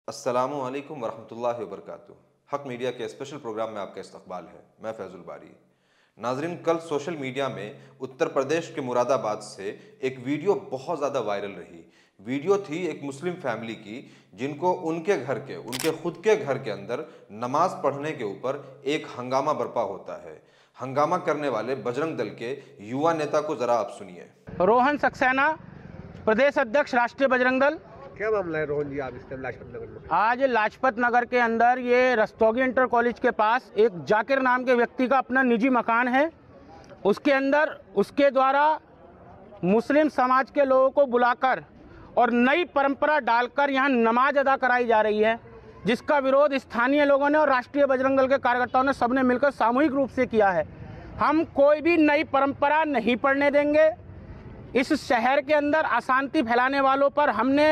अस्सलामु अलैकुम वरहमतुल्लाहि वबरकातुहू। हक मीडिया के स्पेशल प्रोग्राम में आपका इस्तकबाल है। मैं फैजुल बारी। नाजरीन, कल सोशल मीडिया में उत्तर प्रदेश के मुरादाबाद से एक वीडियो बहुत ज़्यादा वायरल रही। वीडियो थी एक मुस्लिम फैमिली की, जिनको उनके खुद के घर के अंदर नमाज पढ़ने के ऊपर एक हंगामा बर्पा होता है। हंगामा करने वाले बजरंग दल के युवा नेता को ज़रा आप सुनिए। रोहन सक्सेना, प्रदेश अध्यक्ष राष्ट्रीय बजरंग दल। क्या मामला है रोहन जी, आप इस टाइम लाजपत नगर में? आज लाजपत नगर के अंदर ये रस्तोगी इंटर कॉलेज के पास एक जाकिर नाम के व्यक्ति का अपना निजी मकान है। उसके अंदर उसके द्वारा मुस्लिम समाज के लोगों को बुलाकर और नई परंपरा डालकर यहाँ नमाज अदा कराई जा रही है, जिसका विरोध स्थानीय लोगों ने और राष्ट्रीय बजरंग दल के कार्यकर्ताओं ने सबने मिलकर सामूहिक रूप से किया है। हम कोई भी नई परंपरा नहीं पढ़ने देंगे। इस शहर के अंदर अशांति फैलाने वालों पर हमने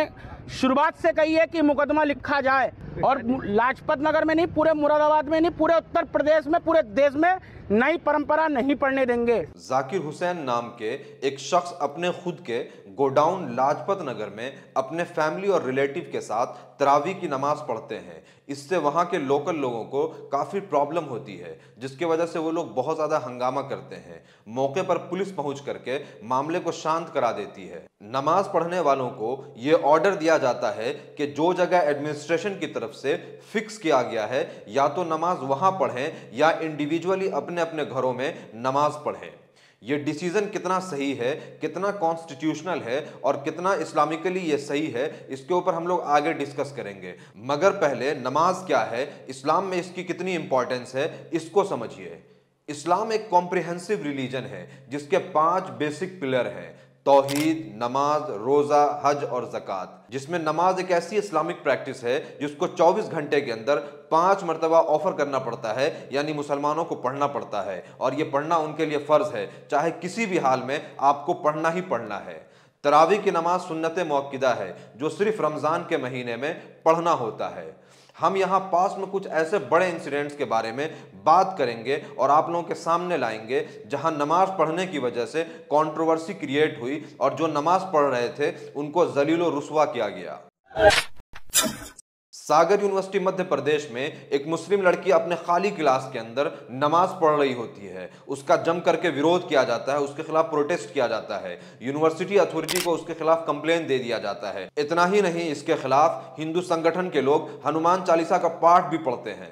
शुरुआत से कही है कि मुकदमा लिखा जाए, और लाजपत नगर में नहीं, पूरे मुरादाबाद में नहीं, पूरे उत्तर प्रदेश में, पूरे देश में नई परंपरा नहीं पढ़ने देंगे। जाकिर हुसैन नाम के एक शख्स अपने खुद के गोडाउन लाजपत नगर में अपने फैमिली और रिलेटिव के साथ तरावी की नमाज पढ़ते हैं। इससे वहाँ के लोकल लोगों को काफ़ी प्रॉब्लम होती है, जिसकी वजह से वो लोग बहुत ज़्यादा हंगामा करते हैं। मौके पर पुलिस पहुँच करके मामले को शांत करा देती है। नमाज पढ़ने वालों को ये ऑर्डर दिया जाता है कि जो जगह एडमिनिस्ट्रेशन की तरफ से फिक्स किया गया है, या तो नमाज वहाँ पढ़ें या इंडिविजुअली अपने अपने घरों में नमाज पढ़ें। ये डिसीजन कितना सही है, कितना कॉन्स्टिट्यूशनल है और कितना इस्लामिकली ये सही है, इसके ऊपर हम लोग आगे डिस्कस करेंगे। मगर पहले नमाज क्या है, इस्लाम में इसकी कितनी इंपॉर्टेंस है, इसको समझिए। इस्लाम एक कॉम्प्रिहेंसिव रिलीजन है जिसके 5 बेसिक पिलर हैं: तौहीद, नमाज, रोज़ा, हज और ज़कात। जिसमें नमाज एक ऐसी इस्लामिक प्रैक्टिस है जिसको 24 घंटे के अंदर 5 मरतबा ऑफर करना पड़ता है, यानी मुसलमानों को पढ़ना पड़ता है, और ये पढ़ना उनके लिए फ़र्ज़ है, चाहे किसी भी हाल में आपको पढ़ना ही पढ़ना है। तरावी की नमाज सुन्नत मुअक्किदा है जो सिर्फ रमज़ान के महीने में पढ़ना होता है। हम यहाँ पास में कुछ ऐसे बड़े इंसिडेंट्स के बारे में बात करेंगे और आप लोगों के सामने लाएंगे जहाँ नमाज पढ़ने की वजह से कंट्रोवर्सी क्रिएट हुई और जो नमाज पढ़ रहे थे उनको जलील और रुस्वा किया गया। सागर यूनिवर्सिटी मध्य प्रदेश में एक मुस्लिम लड़की अपने खाली क्लास के अंदर नमाज पढ़ रही होती है। उसका जम करके विरोध किया जाता है, उसके खिलाफ प्रोटेस्ट किया जाता है, यूनिवर्सिटी अथॉरिटी को उसके खिलाफ कंप्लेन दे दिया जाता है। इतना ही नहीं, इसके खिलाफ हिंदू संगठन के लोग हनुमान चालीसा का पाठ भी पढ़ते हैं।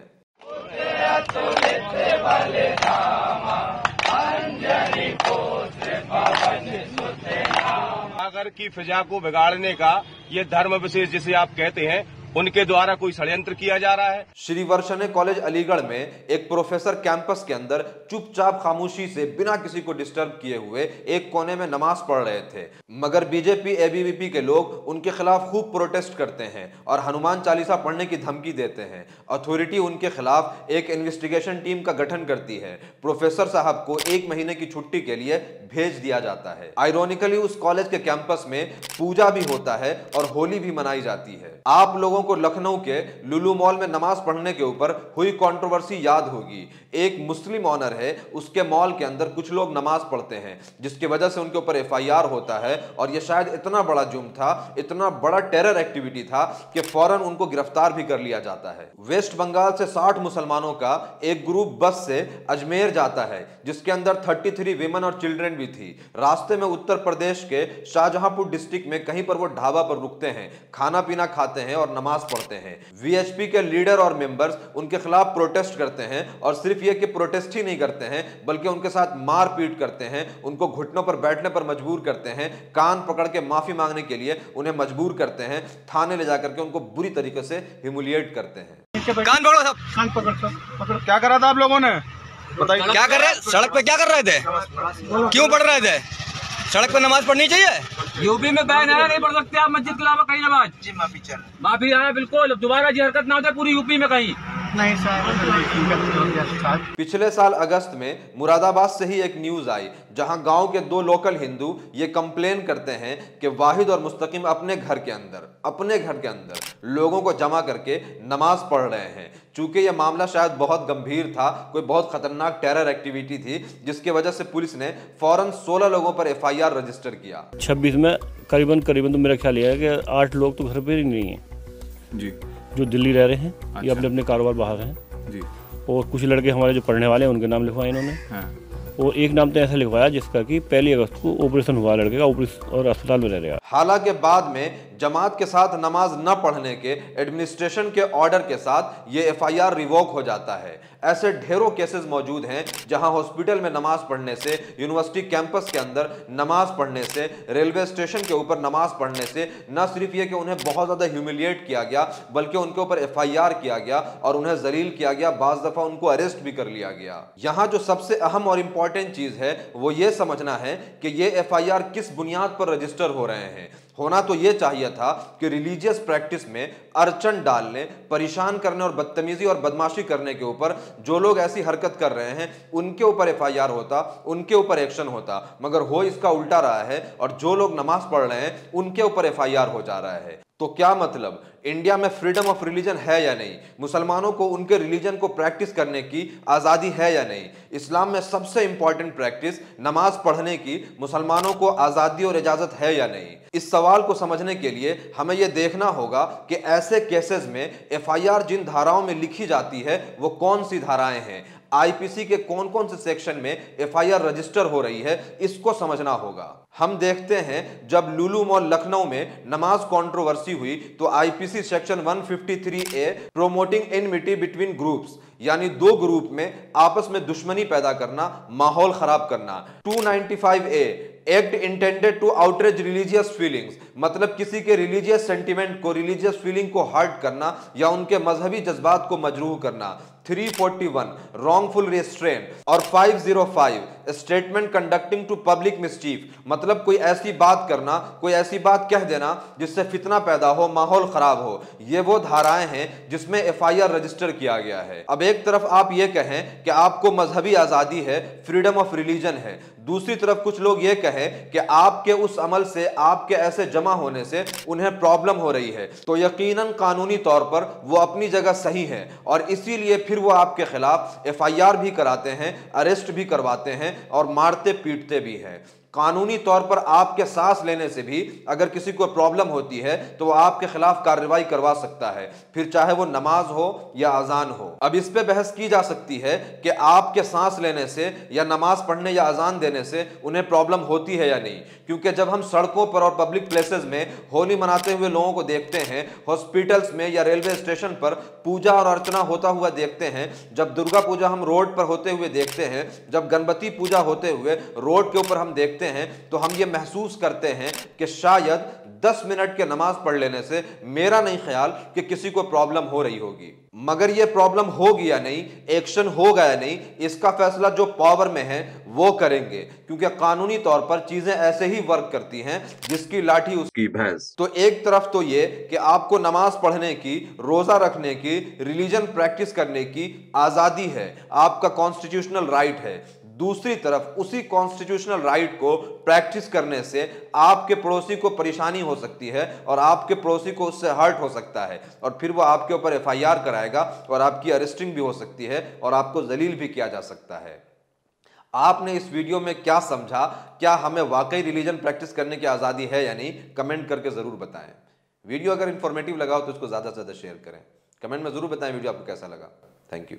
सागर की फिजा को बिगाड़ने का ये धर्म विशेष जिसे आप कहते हैं, उनके द्वारा कोई षड्यंत्र किया जा रहा है। श्री वर्षने कॉलेज अलीगढ़ में एक प्रोफेसर कैंपस के अंदर चुपचाप खामोशी से बिना किसी को डिस्टर्ब किए हुए एक कोने में नमाज पढ़ रहे थे, मगर बीजेपी एबीवीपी के लोग उनके खिलाफ खूब प्रोटेस्ट करते हैं और हनुमान चालीसा पढ़ने की धमकी देते हैं। अथॉरिटी उनके खिलाफ एक इन्वेस्टिगेशन टीम का गठन करती है। प्रोफेसर साहब को 1 महीने की छुट्टी के लिए भेज दिया जाता है। आयरोनिकली उस कॉलेज के कैंपस में पूजा भी होता है और होली भी मनाई जाती है। आप लोगों को लखनऊ के लुलु मॉल में नमाज पढ़ने के ऊपर हुई कंट्रोवर्सी याद होगी। एक मुस्लिम ऑनर है, उसके मॉल के अंदर कुछ लोग नमाज पढ़ते हैं, जिसकी वजह से उनके ऊपर FIR होता है, और यह शायद इतना बड़ा जुर्म था, इतना बड़ा टेरर एक्टिविटी था कि फौरन उनको गिरफ्तार भी कर लिया जाता है। वेस्ट बंगाल से 60 मुसलमानों का एक ग्रुप बस से अजमेर जाता है, जिसके अंदर 33 विमेन और चिल्ड्रन भी थी। रास्ते में उत्तर प्रदेश के शाहजहांपुर डिस्ट्रिक्ट में कहीं पर वो ढाबा पर रुकते हैं, खाना पीना खाते हैं और नमाज पढ़ते हैं। VHP के लीडर और मेंबर्स उनके खिलाफ प्रोटेस्ट करते हैं, और सिर्फ ये कि प्रोटेस्ट ही नहीं करते हैं बल्कि उनके साथ मारपीट करते हैं, उनको घुटनों पर बैठने पर मजबूर करते हैं, कान पकड़ के माफी मांगने के लिए उन्हें मजबूर करते हैं, थाने ले जाकर के उनको बुरी तरीके से ह्यूमिलिएट करते हैं। कान पकड़ो सब, कान पकड़ो। क्या कर रहा था आप लोगों ने, बताइए क्या कर रहे? सड़क पे क्या कर रहे थे, क्यों पढ़ रहे थे? सड़क पे नमाज पढ़नी चाहिए। यूपी में बैन है, नहीं पढ़ सकते आप मस्जिद के अलावा कहीं नमाज। जी माफी है, बिल्कुल दोबारा जी हरकत ना हो पूरी यूपी में कहीं नहीं। पिछले साल अगस्त में मुरादाबाद से ही एक न्यूज आई, जहां गांव के 2 लोकल हिंदू ये कंप्लेन करते हैं कि वाहिद और मुस्तकीम अपने घर के अंदर लोगों को जमा करके नमाज पढ़ रहे हैं। चूंकि यह मामला शायद बहुत गंभीर था, कोई बहुत खतरनाक टेरर एक्टिविटी थी, जिसकी वजह से पुलिस ने फौरन 16 लोगों पर FIR रजिस्टर किया। 26 में करीबन तो मेरा ख्याल यह है कि 8 लोग तो घर पे ही नहीं है जी। जो दिल्ली रह रहे हैं, ये अपने अपने कारोबार बाहर हैं जी। और कुछ लड़के हमारे जो पढ़ने वाले हैं उनके नाम लिखवाए इन्होंने। हाँ। और एक नाम तो ऐसा लिखवाया जिसका कि 1 अगस्त को ऑपरेशन हुआ लड़के का, ऑपरेशन और अस्पताल में रह रहा है। हालांकि बाद में जमात के साथ नमाज न पढ़ने के एडमिनिस्ट्रेशन के ऑर्डर के साथ ये एफआईआर रिवोक हो जाता है। ऐसे ढेरों केसेस मौजूद हैं जहां हॉस्पिटल में नमाज पढ़ने से, यूनिवर्सिटी कैंपस के अंदर नमाज पढ़ने से, रेलवे स्टेशन के ऊपर नमाज पढ़ने से न सिर्फ ये कि उन्हें बहुत ज्यादा ह्यूमिलिएट किया गया, बल्कि उनके ऊपर एफआईआर किया गया और उन्हें जलील किया गया, बाज दफा उनको अरेस्ट भी कर लिया गया। यहां जो सबसे अहम और इंपॉर्टेंट चीज है वो ये समझना है कि ये एफआईआर किस बुनियाद पर रजिस्टर हो रहे हैं। होना तो यह चाहिए था कि रिलीजियस प्रैक्टिस में अड़चन डालने, परेशान करने और बदतमीजी और बदमाशी करने के ऊपर जो लोग ऐसी हरकत कर रहे हैं उनके ऊपर एफआईआर होता, उनके ऊपर एक्शन होता, मगर हो इसका उल्टा रहा है और जो लोग नमाज पढ़ रहे हैं उनके ऊपर एफआईआर हो जा रहा है। तो क्या मतलब, इंडिया में फ्रीडम ऑफ रिलीजन है या नहीं? मुसलमानों को उनके रिलीजन को प्रैक्टिस करने की आज़ादी है या नहीं? इस्लाम में सबसे इंपॉर्टेंट प्रैक्टिस नमाज पढ़ने की मुसलमानों को आज़ादी और इजाज़त है या नहीं? इस सवाल को समझने के लिए हमें यह देखना होगा कि ऐसे केसेस में एफआईआर जिन धाराओं में लिखी जाती है वो कौन सी धाराएं हैं, आईपीसी के कौन कौन से सेक्शन में एफआईआर रजिस्टर हो रही है, इसको समझना होगा। हम देखते हैं जब लुलु मॉल लखनऊ में नमाज कंट्रोवर्सी हुई तो IPC section 153A promoting enmity between groups, यानी दो ग्रुप में आपस में दुश्मनी पैदा करना, माहौल खराब करना। 295A act intended to outrage religious feelings, मतलब किसी के रिलीजियस सेंटिमेंट को, रिलीजियस फीलिंग को हर्ट करना या उनके मजहबी जज्बात को मजरूह करना। 341 रॉन्गफुल रेस्ट्रेन और 505 statement conducting to public mischief, मतलब कोई ऐसी बात करना, कोई ऐसी बात कह देना जिससे फितना पैदा हो, माहौल खराब हो। ये वो धाराएं हैं जिसमें एफआईआर रजिस्टर किया गया है। अब एक तरफ आप ये कहें कि आपको मजहबी आजादी है, फ्रीडम ऑफ रिलीजन है, दूसरी तरफ कुछ लोग ये कहें कि आपके उस अमल से, आपके ऐसे जमा होने से उन्हें प्रॉब्लम हो रही है, तो यकीनन कानूनी तौर पर वो अपनी जगह सही है और इसीलिए फिर वो आपके खिलाफ एफआईआर भी कराते हैं, अरेस्ट भी करवाते हैं और मारते पीटते भी हैं। कानूनी तौर पर आपके सांस लेने से भी अगर किसी को प्रॉब्लम होती है तो वो आपके खिलाफ कार्रवाई करवा सकता है, फिर चाहे वो नमाज हो या अजान हो। अब इस पे बहस की जा सकती है कि आपके सांस लेने से या नमाज पढ़ने या अजान देने से उन्हें प्रॉब्लम होती है या नहीं, क्योंकि जब हम सड़कों पर और पब्लिक प्लेसेस में होली मनाते हुए लोगों को देखते हैं, हॉस्पिटल्स में या रेलवे स्टेशन पर पूजा और अर्चना होता हुआ देखते हैं, जब दुर्गा पूजा हम रोड पर होते हुए देखते हैं, जब गणपति पूजा होते हुए रोड के ऊपर हम देखते हैं, तो हम ये महसूस करते हैं कि शायद 10 मिनट के नमाज पढ़ लेने से मेरा नहीं ख्याल कि किसी को प्रॉब्लम हो रही होगी। मगर ये प्रॉब्लम होगी या नहीं, एक्शन होगा या नहीं, इसका फैसला जो पावर में है वो करेंगे, क्योंकि कानूनी तौर पर चीजें ऐसे ही वर्क करती हैं, जिसकी लाठी उसकी भैंस। तो एक तरफ तो ये कि आपको नमाज पढ़ने की, रोजा रखने की, रिलीजन प्रैक्टिस करने की आजादी है, आपका कॉन्स्टिट्यूशनल राइट है। दूसरी तरफ उसी कॉन्स्टिट्यूशनल राइट को प्रैक्टिस करने से आपके पड़ोसी को परेशानी हो सकती है और आपके पड़ोसी को उससे हर्ट हो सकता है और फिर वो आपके ऊपर एफआईआर कराएगा और आपकी अरेस्टिंग भी हो सकती है और आपको जलील भी किया जा सकता है। आपने इस वीडियो में क्या समझा? क्या हमें वाकई रिलीजन प्रैक्टिस करने की आज़ादी है या नहीं? कमेंट करके ज़रूर बताएं। वीडियो अगर इंफॉर्मेटिव लगा हो तो इसको ज़्यादा से ज़्यादा शेयर करें। कमेंट में ज़रूर बताएं वीडियो आपको कैसा लगा। Thank you.